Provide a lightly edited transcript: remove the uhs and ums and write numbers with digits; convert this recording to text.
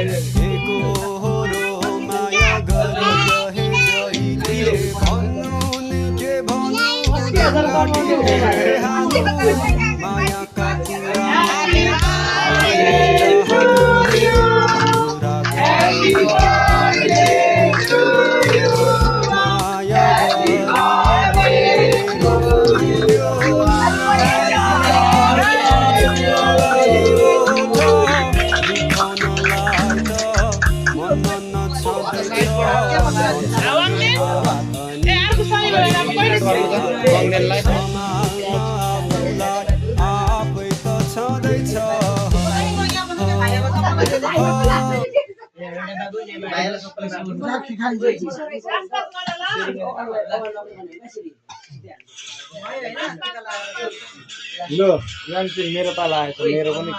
एकोहोरो माया गरिरहे जहिले भन्नुन् के भन्नु मायाका कुरा आफै त छँदैछ लो मेरो पाला आएछ मेरो पनि